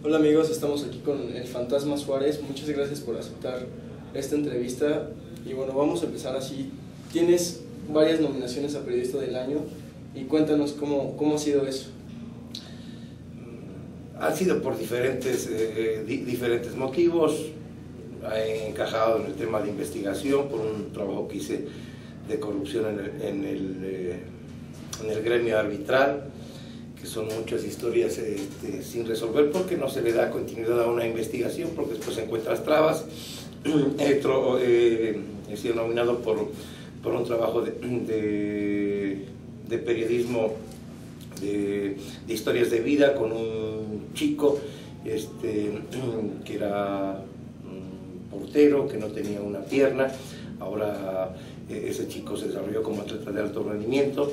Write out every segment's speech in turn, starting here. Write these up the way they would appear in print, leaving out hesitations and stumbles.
Hola amigos, estamos aquí con el Fantasma Suárez. Muchas gracias por aceptar esta entrevista. Y bueno, vamos a empezar así. Tienes varias nominaciones a Periodista del Año y cuéntanos cómo ha sido eso. Han sido por diferentes motivos. He encajado en el tema de investigación por un trabajo que hice de corrupción en el gremio arbitral, que son muchas historias sin resolver porque no se le da continuidad a una investigación, porque después encuentras trabas. He sido nominado por un trabajo de periodismo de historias de vida con un chico que era portero, que no tenía una pierna. Ahora ese chico se desarrolló como atleta de alto rendimiento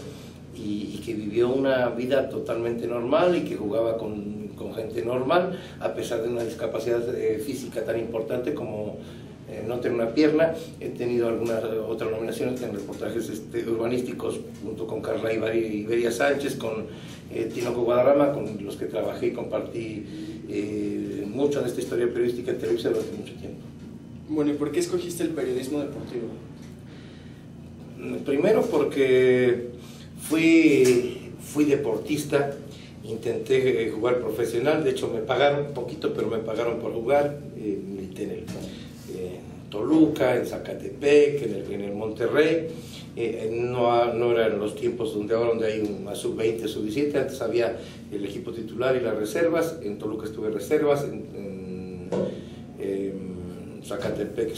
y que vivió una vida totalmente normal y que jugaba con gente normal, a pesar de una discapacidad física tan importante como no tener una pierna. He tenido algunas otras nominaciones en reportajes urbanísticos junto con Carla Iberia Sánchez, con Tinoco Guadarrama, con los que trabajé y compartí mucho de esta historia periodística en Televisa durante mucho tiempo. Bueno, ¿y por qué escogiste el periodismo deportivo? Primero porque fui deportista, intenté jugar profesional, de hecho me pagaron un poquito, pero me pagaron por jugar. Milité en Toluca, en Zacatepec, en el Monterrey. No eran los tiempos donde hay una sub-20, sub-17, antes había el equipo titular y las reservas. En Toluca estuve reservas, en Zacatepec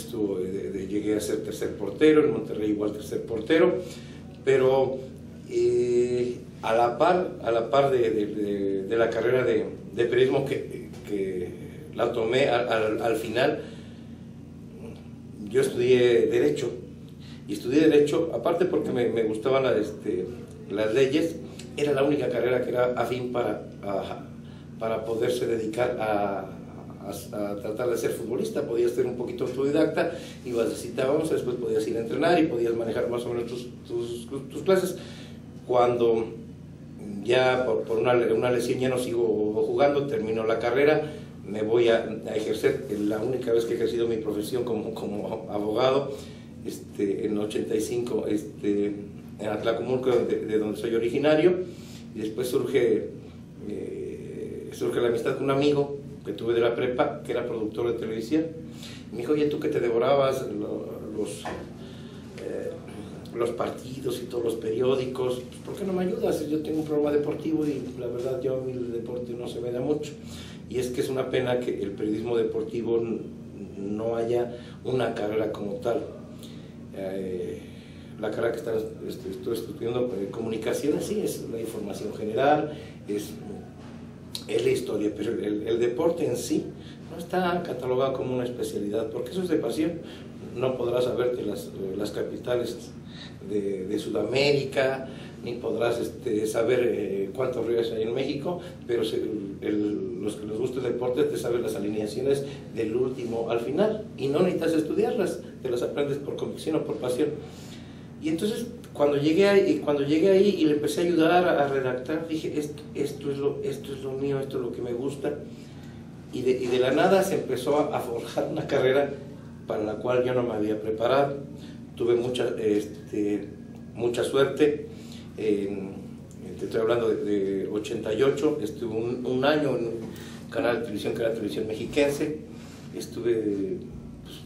llegué a ser tercer portero, en Monterrey igual tercer portero, pero a la par de la carrera de periodismo que la tomé al final. Yo estudié Derecho, y estudié Derecho, aparte porque me gustaban las leyes. Era la única carrera que era afín para poderse dedicar a tratar de ser futbolista. Podías ser un poquito autodidacta, ibas a citábamos, después podías ir a entrenar y podías manejar más o menos tus clases. Cuando ya por una lesión ya no sigo jugando, termino la carrera, me voy a ejercer. La única vez que he ejercido mi profesión como abogado, en 85, en Atlacomulco, de donde soy originario, y después surge la amistad con un amigo que tuve de la prepa, que era productor de televisión. Me dijo: oye, tú que te devorabas los partidos y todos los periódicos, pues, ¿por qué no me ayudas? Yo tengo un programa deportivo y la verdad yo a mí el deporte no se me da mucho. Y es que es una pena que el periodismo deportivo no haya una carrera como tal. La carrera que estoy estudiando, comunicaciones, sí, es la información general, es la historia, pero el deporte en sí no está catalogado como una especialidad, porque eso es de pasión. No podrás saberte las capitales de Sudamérica, ni podrás saber cuántos ríos hay en México, pero los que les gusta el deporte te saben las alineaciones del último al final, y no necesitas estudiarlas, te las aprendes por convicción o por pasión. Y entonces cuando llegué ahí y le empecé a ayudar a redactar, dije: esto es lo mío, esto es lo que me gusta. Y de la nada se empezó a forjar una carrera para la cual yo no me había preparado. Tuve mucha suerte. Te estoy hablando de 88, estuve un año en un canal de televisión que era Televisión Mexiquense. Estuve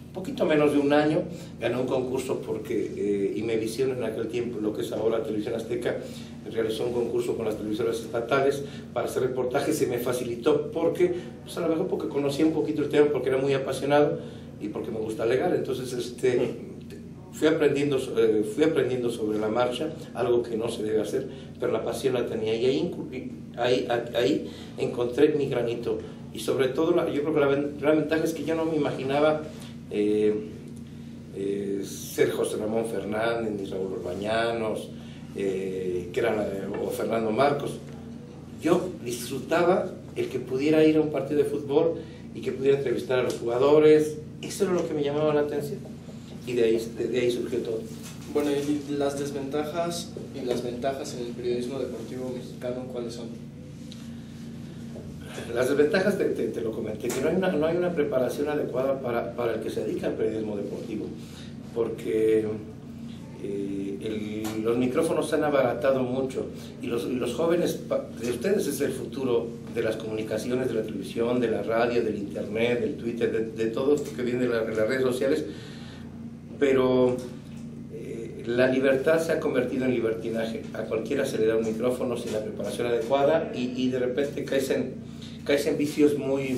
un poquito menos de un año, gané un concurso porque Imevisión, en aquel tiempo, lo que es ahora Televisión Azteca, realizó un concurso con las televisoras estatales para hacer reportajes. Se me facilitó porque, pues a lo mejor porque conocía un poquito el tema, porque era muy apasionado y porque me gusta alegar. Entonces fui aprendiendo sobre la marcha, algo que no se debe hacer, pero la pasión la tenía, y ahí encontré mi granito. Y sobre todo, yo creo que la gran ventaja es que yo no me imaginaba ser José Ramón Fernández, ni Raúl Orbañanos, o Fernando Marcos. Yo disfrutaba el que pudiera ir a un partido de fútbol y que pudiera entrevistar a los jugadores. Eso era lo que me llamaba la atención, y de ahí surgió todo. Bueno, y las desventajas y las ventajas en el periodismo deportivo mexicano, ¿cuáles son? Las desventajas te lo comenté, que no hay una preparación adecuada para el que se dedica al periodismo deportivo, porque los micrófonos se han abaratado mucho y los jóvenes de ustedes es el futuro de las comunicaciones, de la televisión, de la radio, del internet, del Twitter, de todo esto que viene de las redes sociales, pero la libertad se ha convertido en libertinaje. A cualquiera se le da un micrófono sin la preparación adecuada y de repente caes en vicios muy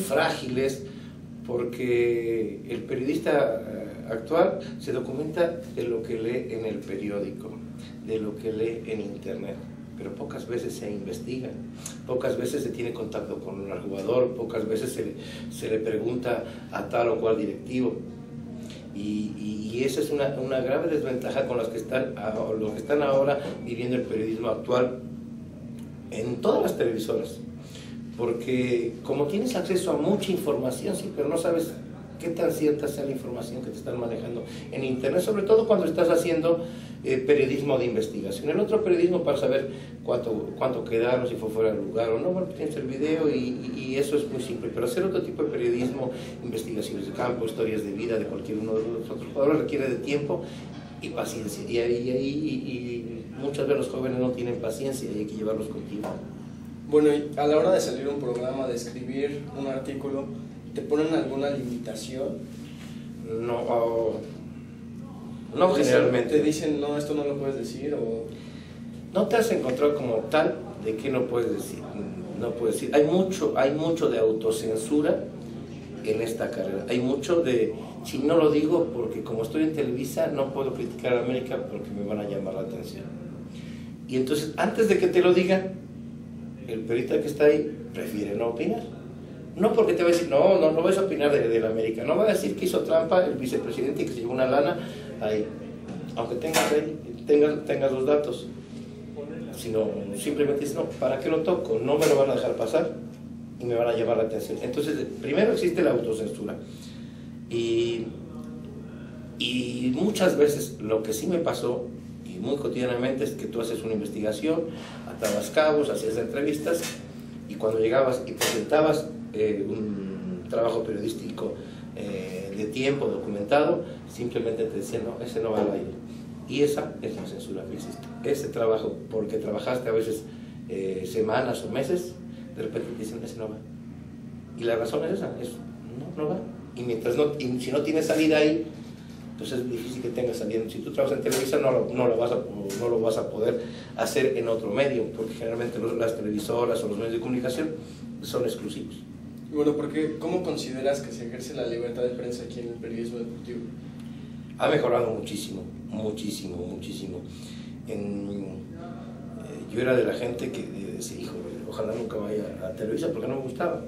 frágiles, porque el periodista actual se documenta de lo que lee en el periódico, de lo que lee en internet, pero pocas veces se investiga, pocas veces se tiene contacto con el jugador, pocas veces se le pregunta a tal o cual directivo, y esa es una grave desventaja con los que están ahora viviendo el periodismo actual en todas las televisoras. Porque como tienes acceso a mucha información, sí, pero no sabes qué tan cierta sea la información que te están manejando en internet, sobre todo cuando estás haciendo periodismo de investigación. El otro periodismo para saber cuánto quedaron, si fue fuera de lugar o no, bueno, tienes el video y eso es muy simple, pero hacer otro tipo de periodismo, investigaciones de campo, historias de vida de cualquier uno de los otros jugadores requiere de tiempo y paciencia, y muchas veces los jóvenes no tienen paciencia y hay que llevarlos contigo. Bueno, y a la hora de salir un programa, de escribir un artículo, ¿te ponen alguna limitación? No, generalmente. ¿Te dicen, no, esto no lo puedes decir? O... ¿No te has encontrado como tal de qué no puedes decir? No puedes decir. Hay mucho de autocensura en esta carrera. Hay mucho de, si no lo digo porque como estoy en Televisa, no puedo criticar a América porque me van a llamar la atención. Y entonces, antes de que te lo digan, el periodista que está ahí prefiere no opinar. No porque te va a decir, no vas a opinar de la América, no va a decir que hizo trampa el vicepresidente y que se llevó una lana ahí, aunque tengas los datos, sino simplemente dice, no, ¿para qué lo toco? No me lo van a dejar pasar y me van a llamar la atención. Entonces, primero existe la autocensura y muchas veces lo que sí me pasó, y muy cotidianamente, es que tú haces una investigación, atabas cabos, hacías entrevistas, y cuando llegabas y presentabas un trabajo periodístico de tiempo documentado, simplemente te decían, no, ese no va al aire. Y esa es la censura que existe. Ese trabajo, porque trabajaste a veces semanas o meses, de repente te dicen, ese no va. Y la razón es esa, no va. Y si no tienes salida ahí, pues es difícil que tengas salida. Si tú trabajas en Televisa, no lo vas a poder hacer en otro medio, porque generalmente las televisoras o los medios de comunicación son exclusivos. Y bueno, ¿cómo consideras que se ejerce la libertad de prensa aquí en el periodismo deportivo? Ha mejorado muchísimo. Yo era de la gente que decía, hijo, ojalá nunca vaya a Televisa porque no me gustaba.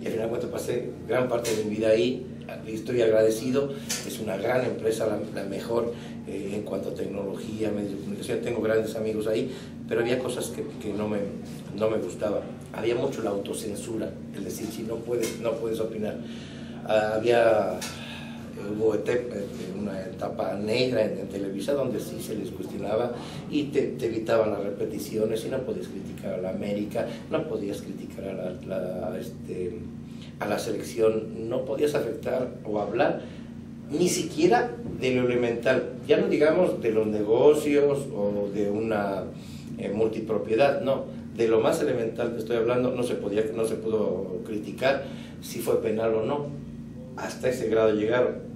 Y al final de cuentas pasé gran parte de mi vida ahí. Estoy agradecido, es una gran empresa, la mejor en cuanto a tecnología, medios de comunicación. Tengo grandes amigos ahí, pero había cosas que no me gustaban. Había mucho la autocensura, el decir, si no puedes opinar. Hubo una etapa negra en Televisa donde sí se les cuestionaba y te evitaban las repeticiones, y no podías criticar a la América, no podías criticar a la selección, no podías afectar o hablar ni siquiera de lo elemental, ya no digamos de los negocios o de una multipropiedad, no, de lo más elemental que estoy hablando. No se pudo criticar si fue penal o no. Hasta ese grado llegaron.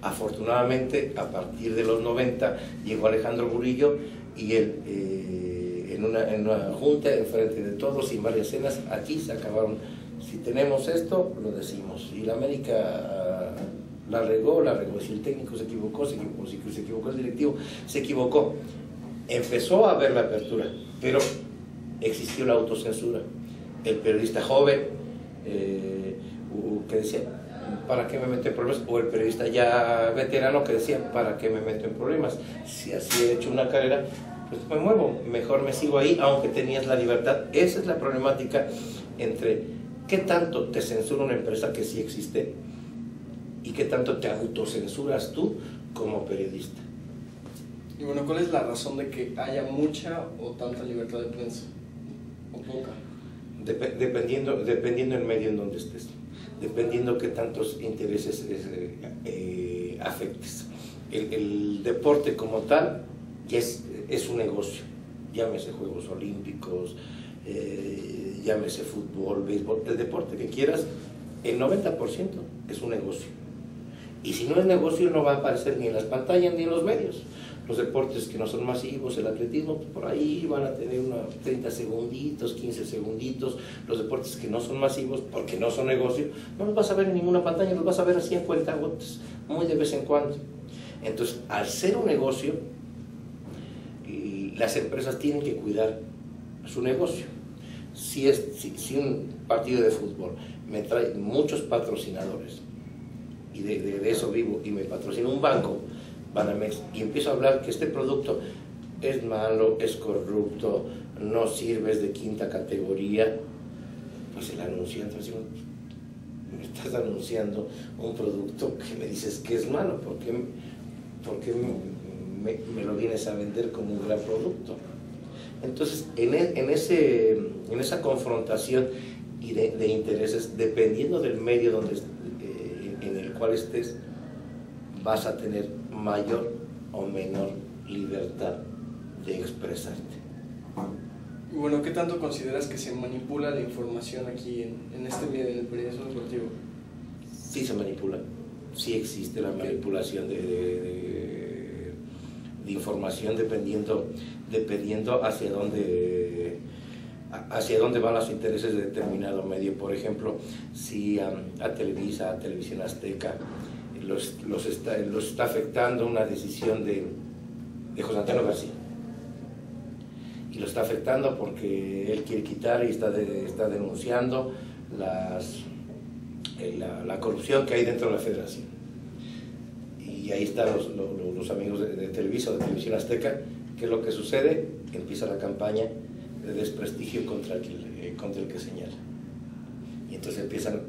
Afortunadamente, a partir de los 90 llegó Alejandro Burillo y él en una junta, enfrente de todos y en varias cenas, aquí se acabaron. Si tenemos esto, lo decimos. Si la América la regó. Si el técnico se equivocó. Si se equivocó el directivo, se equivocó. Empezó a haber la apertura, pero existió la autocensura. El periodista joven que decía, ¿para qué me meto en problemas? O el periodista ya veterano que decía, ¿para qué me meto en problemas? Si así he hecho una carrera, pues me muevo, mejor me sigo ahí, aunque tenías la libertad. Esa es la problemática entre qué tanto te censura una empresa que sí existe y qué tanto te autocensuras tú como periodista. Y bueno, ¿cuál es la razón de que haya mucha o tanta libertad de prensa? ¿O poca? Dependiendo del medio en donde estés, dependiendo qué tantos intereses afectes. El deporte como tal ya es un negocio, llámese Juegos Olímpicos, llámese fútbol, béisbol, el deporte que quieras, el 90% es un negocio. Y si no es negocio, no va a aparecer ni en las pantallas ni en los medios. Los deportes que no son masivos, el atletismo, pues por ahí van a tener unos 30 segunditos, 15 segunditos. Los deportes que no son masivos, porque no son negocio, no los vas a ver en ninguna pantalla, los vas a ver así en cuentagotas, muy de vez en cuando. Entonces, al ser un negocio, las empresas tienen que cuidar su negocio. Si un partido de fútbol me trae muchos patrocinadores, y de eso vivo, y me patrocina un banco, Banamex, y empiezo a hablar que este producto es malo, es corrupto, no sirve, es de quinta categoría, pues el anunciante dice, me estás anunciando un producto que me dices que es malo, ¿por qué me lo vienes a vender como un gran producto? Entonces, en esa confrontación y de intereses, dependiendo del medio en el cual estés, vas a tener mayor o menor libertad de expresarte. Y bueno, ¿qué tanto consideras que se manipula la información aquí en este medio, en el periodismo deportivo? Sí se manipula, sí existe la manipulación de información dependiendo hacia dónde van los intereses de determinado medio. Por ejemplo, si a Televisa, a Televisión Azteca, los está afectando una decisión de José Antonio García, y lo está afectando porque él quiere quitar y está denunciando la corrupción que hay dentro de la federación. Y ahí están los amigos de Televisa o de Televisión Azteca. ¿Qué es lo que sucede? Empieza la campaña de desprestigio contra el que señala. Y entonces empiezan,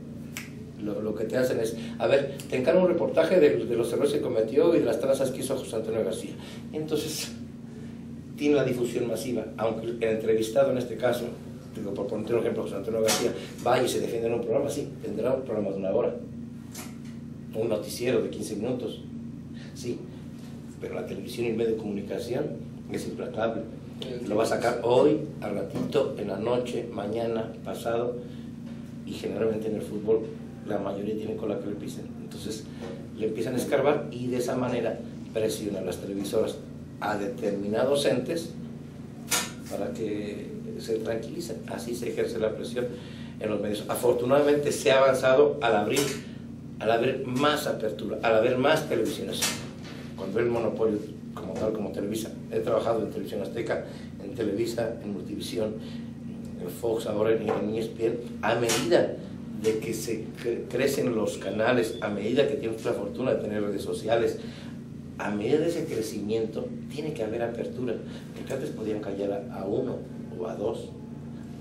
lo que te hacen es, a ver, te encargo un reportaje de los errores que cometió y de las tranzas que hizo José Antonio García. Y entonces tiene la difusión masiva, aunque el entrevistado en este caso, digo, por ponerte un ejemplo, José Antonio García, vaya y se defiende en un programa, sí, tendrá un programa de 1 hora, un noticiero de 15 minutos, sí, pero la televisión y el medio de comunicación es implacable. Lo va a sacar hoy, al ratito, en la noche, mañana, pasado, y generalmente en el fútbol la mayoría tiene cola que le pisen. Entonces le empiezan a escarbar y de esa manera presionan las televisoras a determinados entes para que se tranquilicen. Así se ejerce la presión en los medios. Afortunadamente se ha avanzado al abrir más apertura, al haber más televisiones. Cuando el monopolio como tal, como Televisa, he trabajado en Televisión Azteca, en Televisa, en Multivisión, en Fox, ahora en ESPN, a medida de que se crecen los canales, a medida que tienes la fortuna de tener redes sociales, a medida de ese crecimiento, tiene que haber apertura, porque antes podían callar a 1 o a 2,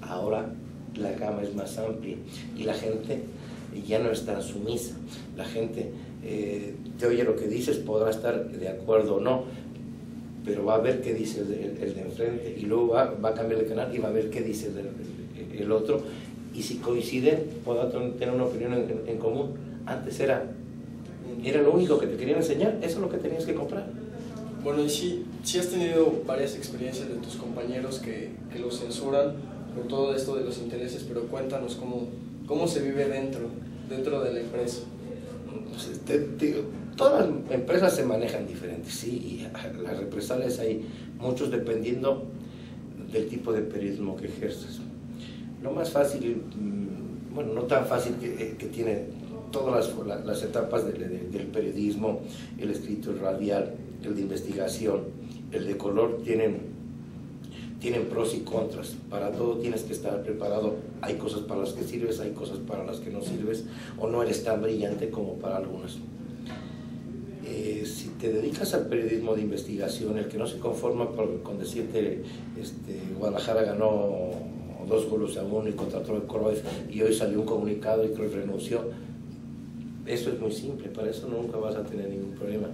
ahora la gama es más amplia y la gente ya no es tan sumisa, la gente te oye lo que dices, podrá estar de acuerdo o no, pero va a ver qué dice el de enfrente, y luego va a cambiar de canal y va a ver qué dice el otro, y si coinciden podrá tener una opinión en común. Antes era lo único que te querían enseñar, eso es lo que tenías que comprar. Bueno, y sí has tenido varias experiencias de tus compañeros que lo censuran por todo esto de los intereses, pero cuéntanos cómo se vive dentro de la empresa. Todas las empresas se manejan diferentes, sí, y las represalias hay muchos dependiendo del tipo de periodismo que ejerces. Lo más fácil, bueno, no tan fácil, que tiene todas las etapas del periodismo, el escrito, el radial, el de investigación, el de color, tienen pros y contras. Para todo tienes que estar preparado. Hay cosas para las que sirves, hay cosas para las que no sirves, o no eres tan brillante como para algunas. Si te dedicas al periodismo de investigación, el que no se conforma con decirte Guadalajara ganó 2-1 y contrató a Cruyff y hoy salió un comunicado y Cruyff renunció, eso es muy simple, para eso nunca vas a tener ningún problema.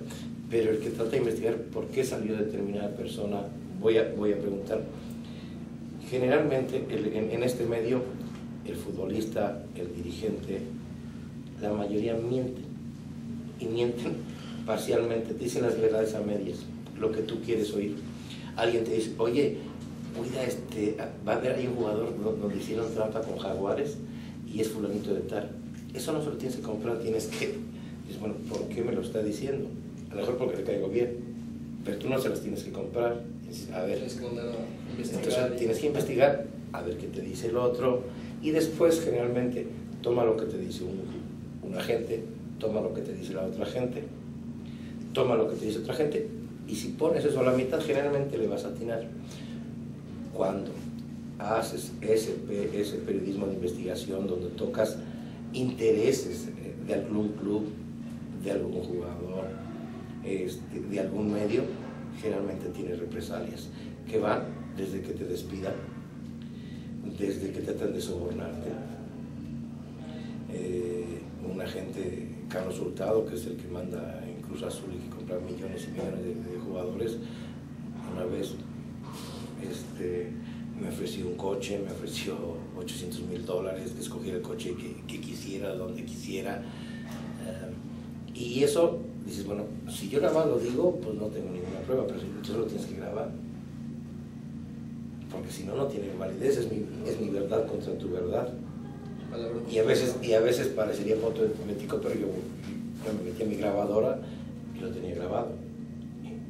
pero el que trata de investigar por qué salió determinada persona, voy a preguntar. Generalmente en este medio, el futbolista, el dirigente, la mayoría mienten, y mienten parcialmente, te dicen las verdades a medias, lo que tú quieres oír. Alguien te dice, oye, cuida, va a haber, hay un jugador donde hicieron trampa con Jaguares y es fulanito de tal. Eso no se lo tienes que comprar, tienes que... Dices, bueno, ¿por qué me lo está diciendo? A lo mejor porque le caigo bien, pero tú no se las tienes que comprar. Dices, a ver, Tienes que mandar a investigar. entonces tienes que investigar, a ver qué te dice el otro, y después generalmente toma lo que te dice un agente, toma lo que te dice la otra gente, toma lo que te dice otra gente, y si pones eso a la mitad, generalmente le vas a atinar. Cuando haces ese periodismo de investigación donde tocas intereses de algún club, de algún jugador, de algún medio, generalmente tienes represalias que van desde que te despidan, desde que tratan de sobornarte. Un agente, Carlos Hurtado, que es el que manda en Cruz Azul y que compra millones y millones de jugadores, una vez me ofreció un coche, me ofreció $800,000, que escogiera el coche que quisiera, donde quisiera. Y eso, dices, bueno, si yo nada más lo digo, pues no tengo ninguna prueba, pero si tú lo tienes que grabar. Porque si no, no tiene validez, es mi verdad contra tu verdad. Y a veces parecería foto de político, pero yo me metí a mi grabadora y lo tenía grabado.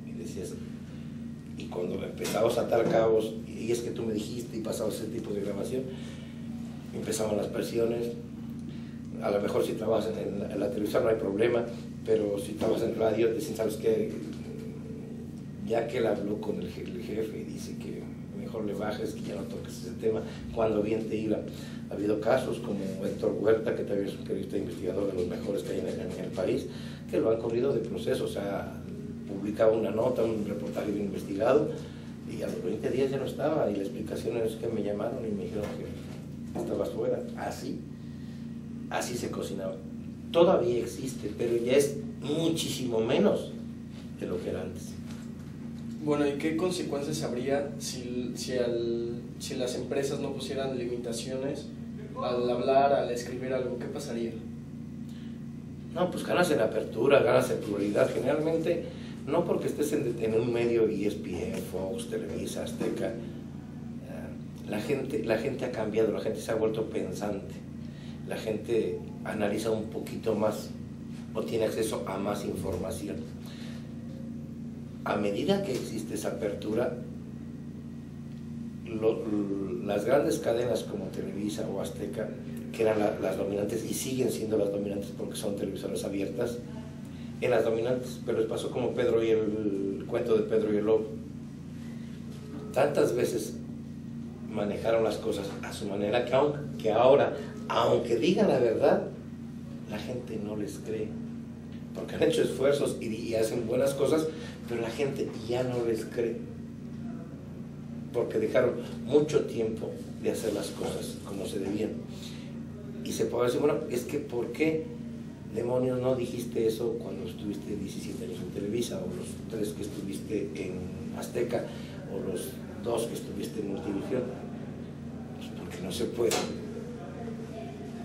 Y decías, y cuando empezabas a atar cabos, y es que tú me dijiste y pasabas ese tipo de grabación, empezaban las presiones. A lo mejor si trabajas en la televisión no hay problema, pero si trabajas en radio, dicen, ¿sabes qué? Ya que él habló con el jefe y dice que mejor le bajes, que ya no toques ese tema, cuando bien te iba. Ha habido casos como Héctor Huerta, que también es un periodista investigador de los mejores que hay en el país, que lo han corrido de proceso, o sea, publicaba una nota, un reportaje bien investigado, y a los 20 días ya no estaba, y la explicación es que me llamaron y me dijeron que estabas fuera. Así se cocinaba. Todavía existe, pero ya es muchísimo menos de lo que era antes. Bueno, ¿y qué consecuencias habría si las empresas no pusieran limitaciones al hablar, al escribir algo? ¿Qué pasaría? No, pues ganas en apertura, ganas en pluralidad. Generalmente, no porque estés en un medio ESPN, Fox, Televisa, Azteca, la gente ha cambiado, la gente se ha vuelto pensante, la gente analiza un poquito más o tiene acceso a más información. A medida que existe esa apertura, las grandes cadenas como Televisa o Azteca, que eran las dominantes y siguen siendo las dominantes porque son televisoras abiertas, en las dominantes, pero les pasó como el cuento de Pedro y el Lobo. Tantas veces manejaron las cosas a su manera que ahora, aunque digan la verdad, la gente no les cree, porque han hecho esfuerzos y hacen buenas cosas, pero la gente ya no les cree, porque dejaron mucho tiempo de hacer las cosas como se debían. Y se puede decir, bueno, es que ¿por qué demonios no dijiste eso cuando estuviste 17 años en Televisa, o los 3 que estuviste en Azteca, o los 2 que estuviste en Multivisión? Pues porque no se puede,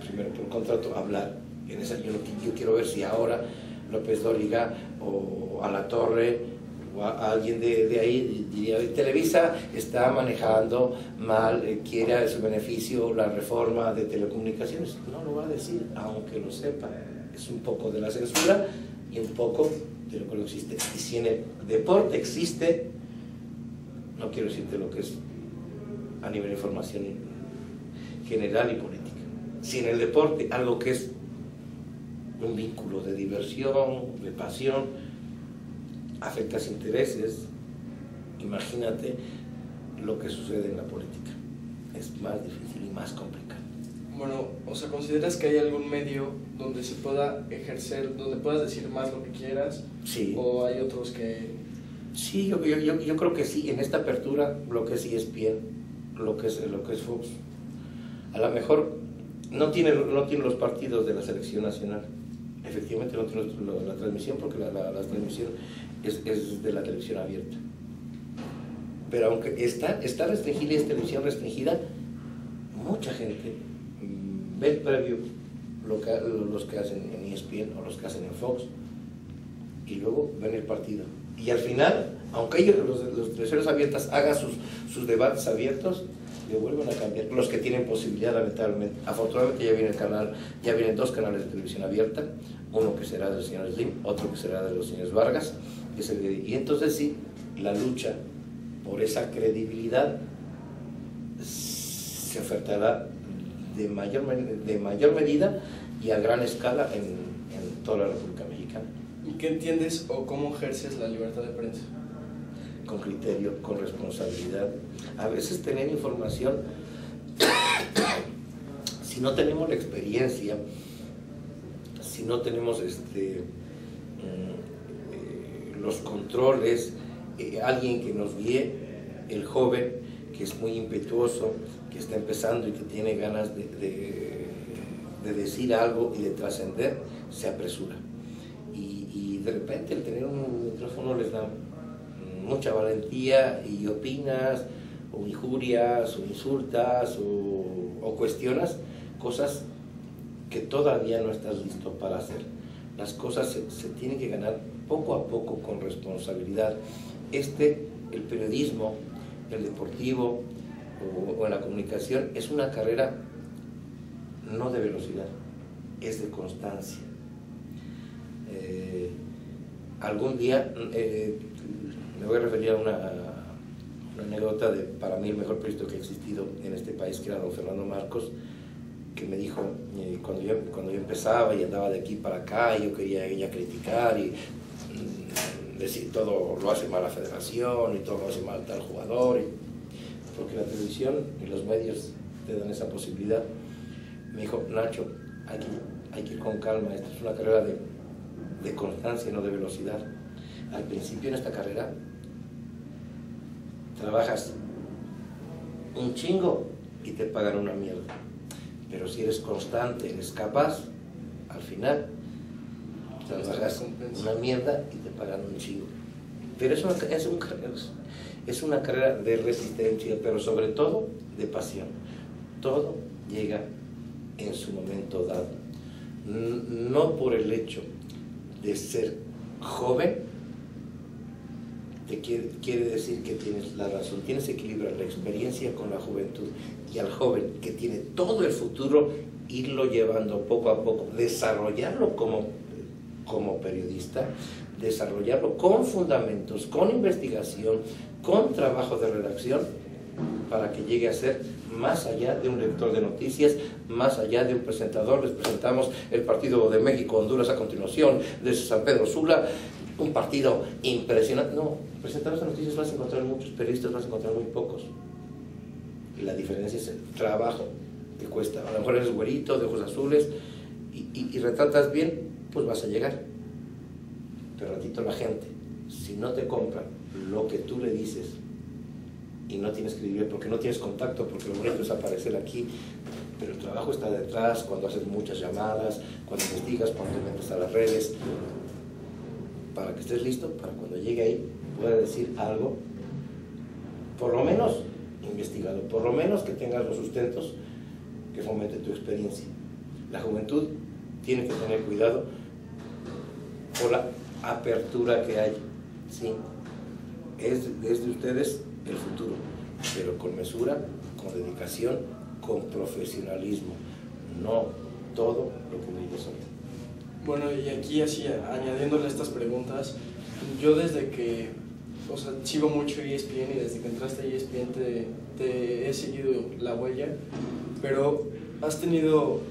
primero por contrato, hablar en esa. Yo quiero ver si ahora López Dóriga o Alatorre o a alguien de ahí diría, Televisa está manejando mal, quiere a su beneficio la reforma de telecomunicaciones. No lo va a decir, aunque lo sepa. Es un poco de la censura y un poco de lo que no existe. Y si en el deporte existe, no quiero decirte lo que es a nivel de información general y política. Si en el deporte algo que es un vínculo de diversión, de pasión, afectas intereses, imagínate lo que sucede en la política. Es más difícil y más complicado. Bueno, o sea, ¿consideras que hay algún medio donde se pueda ejercer, donde puedas decir más lo que quieras? Sí. ¿O hay otros que...? Sí, yo creo que sí, en esta apertura, lo que es ESPN, lo que es Fox, a lo mejor no tiene los partidos de la selección nacional, Efectivamente no tenemos la transmisión porque la transmisión es de la televisión abierta. Pero aunque está restringida y es televisión restringida, mucha gente ve el previo, los que hacen en ESPN o los que hacen en Fox, y luego ven el partido. Y al final, aunque ellos, los televisiones abiertas, hagan sus debates abiertos, le vuelven a cambiar. Los que tienen posibilidad, lamentablemente. Afortunadamente ya vienen 2 canales de televisión abierta, uno que será del señor Slim, otro que será de los señores Vargas, y entonces sí, la lucha por esa credibilidad se ofertará de mayor medida y a gran escala en toda la República Mexicana. ¿Y qué entiendes o cómo ejerces la libertad de prensa? Con criterio, con responsabilidad. A veces tener información, si no tenemos la experiencia, si no tenemos los controles, alguien que nos guíe, el joven que es muy impetuoso, que está empezando y que tiene ganas de decir algo y de trascender, se apresura. Y de repente el tener un micrófono les da mucha valentía y opinas, o injurias, o insultas, o cuestionas cosas que todavía no estás listo para hacer. Las cosas se tienen que ganar poco a poco con responsabilidad. El periodismo, el deportivo o en la comunicación es una carrera no de velocidad, es de constancia. Algún día me voy a referir a una anécdota de, para mí, el mejor periodista que ha existido en este país, que era don Fernando Marcos, que me dijo, cuando yo empezaba y andaba de aquí para acá, yo quería ella criticar y decir todo lo hace mal la federación y todo lo hace mal tal jugador, porque la televisión y los medios te dan esa posibilidad. Me dijo, Nacho, hay que ir con calma, esta es una carrera de constancia, no de velocidad. Al principio en esta carrera trabajas un chingo y te pagan una mierda, pero si eres constante, eres capaz, al final trabajas una mierda y te pagan un chingo. Pero es una carrera de resistencia, pero sobre todo de pasión. Todo llega en su momento dado. No por el hecho de ser joven te quiere decir que tienes la razón. Tienes que equilibrar la experiencia con la juventud, y al joven que tiene todo el futuro, irlo llevando poco a poco, desarrollarlo como periodista, desarrollarlo con fundamentos, con investigación, con trabajo de redacción, para que llegue a ser más allá de un lector de noticias, más allá de un presentador. Les presentamos el partido de México-Honduras a continuación, de San Pedro Sula, un partido impresionante. No, presentadores de noticias vas a encontrar muchos, periodistas vas a encontrar muy pocos. Y la diferencia es el trabajo que cuesta. A lo mejor eres güerito, de ojos azules, y retratas bien, pues vas a llegar. Pero ratito la gente, si no te compra lo que tú le dices, y no tienes credibilidad porque no tienes contacto, porque lo bonito es aparecer aquí, pero el trabajo está detrás, cuando haces muchas llamadas, cuando investigas, cuando te metes a las redes, para que estés listo, para cuando llegue ahí pueda decir algo, por lo menos investigado, por lo menos que tengas los sustentos que fomente tu experiencia. La juventud tiene que tener cuidado por la apertura que hay, ¿sí? Es de ustedes el futuro, pero con mesura, con dedicación, con profesionalismo, no todo lo que ellos son. Bueno, y aquí así, añadiéndole estas preguntas, yo desde que, o sea, sigo mucho ESPN, y desde que entraste a ESPN te he seguido la huella, pero has tenido,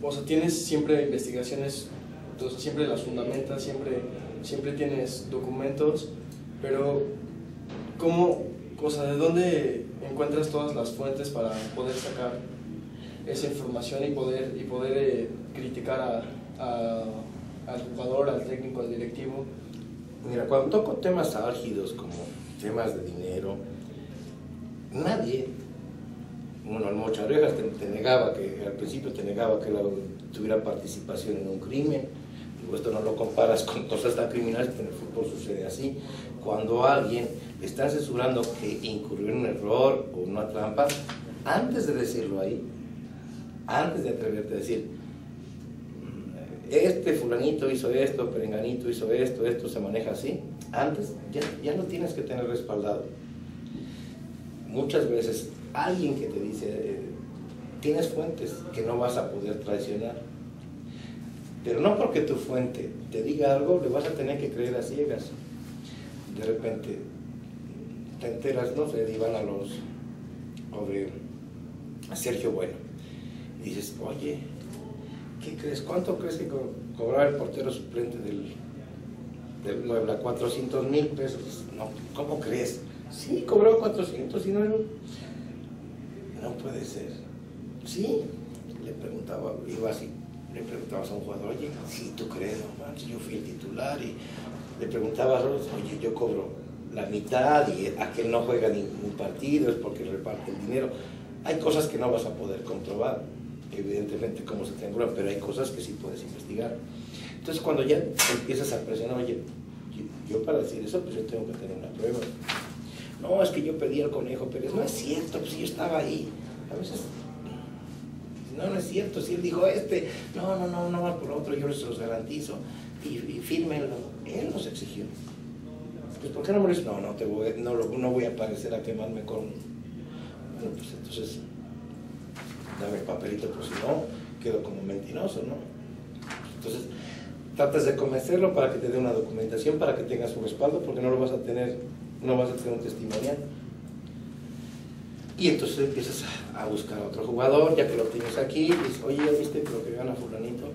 o sea, tienes siempre investigaciones, entonces siempre las fundamentas, siempre tienes documentos, pero ¿cómo, o sea, de dónde encuentras todas las fuentes para poder sacar esa información y poder criticar al jugador, al técnico, al directivo? Mira, cuando toco temas álgidos como temas de dinero, nadie, bueno, el Mocharejas te negaba, que al principio te negaba que él tuviera participación en un crimen, Digo, esto no lo comparas con cosas tan criminales, pero en el fútbol sucede así. Cuando a alguien le está censurando que incurrió en un error o una trampa, antes de decirlo ahí, antes de atreverte a decir, este fulanito hizo esto, perenganito hizo esto, esto se maneja así, antes ya lo tienes que tener respaldado. Muchas veces alguien que te dice, tienes fuentes que no vas a poder traicionar, pero no porque tu fuente te diga algo, le vas a tener que creer a ciegas. De repente te enteras, no sé, de Iván Alonso o de Sergio Bueno, y dices, oye, ¿qué crees? ¿Cuánto crees que cobraba el portero suplente del Muebla? 400,000 pesos. No, ¿cómo crees? Sí, cobró 400 y no puede ser. Sí, le preguntaba, iba así, le preguntabas a un jugador, oye, sí, tú crees, no manches, yo fui el titular, y le preguntabas, oye, yo cobro la mitad y aquel no juega ningún partido, es porque reparte el dinero. Hay cosas que no vas a poder comprobar, evidentemente, cómo se triangulan, pero hay cosas que sí puedes investigar. Entonces, cuando ya empiezas a presionar, oye, yo para decir eso, pues yo tengo que tener una prueba. No, es que yo pedí al Conejo Pérez. No es cierto, pues yo estaba ahí. A veces, no es cierto. Si él dijo no va por otro, yo se los garantizo. Y fírmenlo. Él nos exigió. Pues, ¿por qué no me dices? No voy a aparecer a quemarme con... Bueno, pues entonces, dame el papelito, pues si no, quedo como mentiroso, ¿no? Entonces, tratas de convencerlo para que te dé una documentación, para que tengas un respaldo, porque no vas a tener un testimonial. Y entonces empiezas a buscar a otro jugador, ya que lo tienes aquí, y dices, oye, ¿ya viste lo que gana fulanito?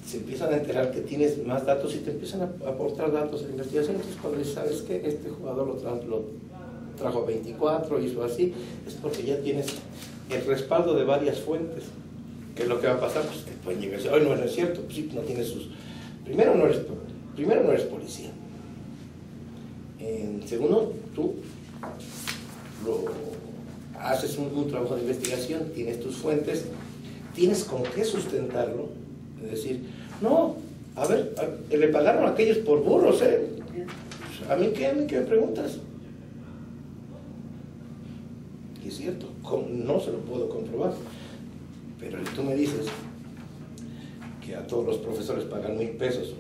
Se empiezan a enterar que tienes más datos y te empiezan a aportar datos en la investigación. Entonces cuando dices, ¿sabes qué? Este jugador lo trajo a 24, hizo así, es porque ya tienes el respaldo de varias fuentes. ¿Qué es lo que va a pasar? Pues te pueden llegar a decir, no es cierto, pues sí, no tienes sus... Primero no eres policía. Segundo, tú haces un trabajo de investigación, tienes tus fuentes, tienes con qué sustentarlo, es decir, no, a ver, le pagaron a aquellos por burros, ¿A mí qué me preguntas? Y es cierto, no se lo puedo comprobar, pero tú me dices que a todos los profesores pagan 1,000 pesos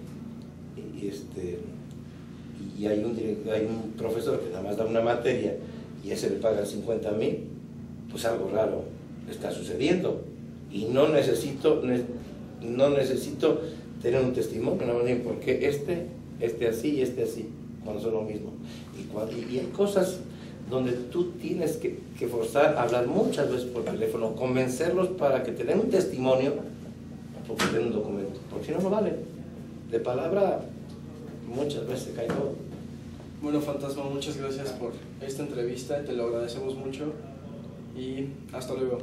y hay un profesor que nada más da una materia y a ese le pagan 50,000, pues algo raro está sucediendo y no necesito tener un testimonio, no me por qué este así y este así, cuando son lo mismo. Y hay cosas donde tú tienes que forzar a hablar muchas veces por teléfono, convencerlos para que te den un testimonio, porque te den un documento, porque si no, no vale. De palabra muchas veces se cae todo. Bueno, Fantasma, muchas gracias por esta entrevista, te lo agradecemos mucho y hasta luego.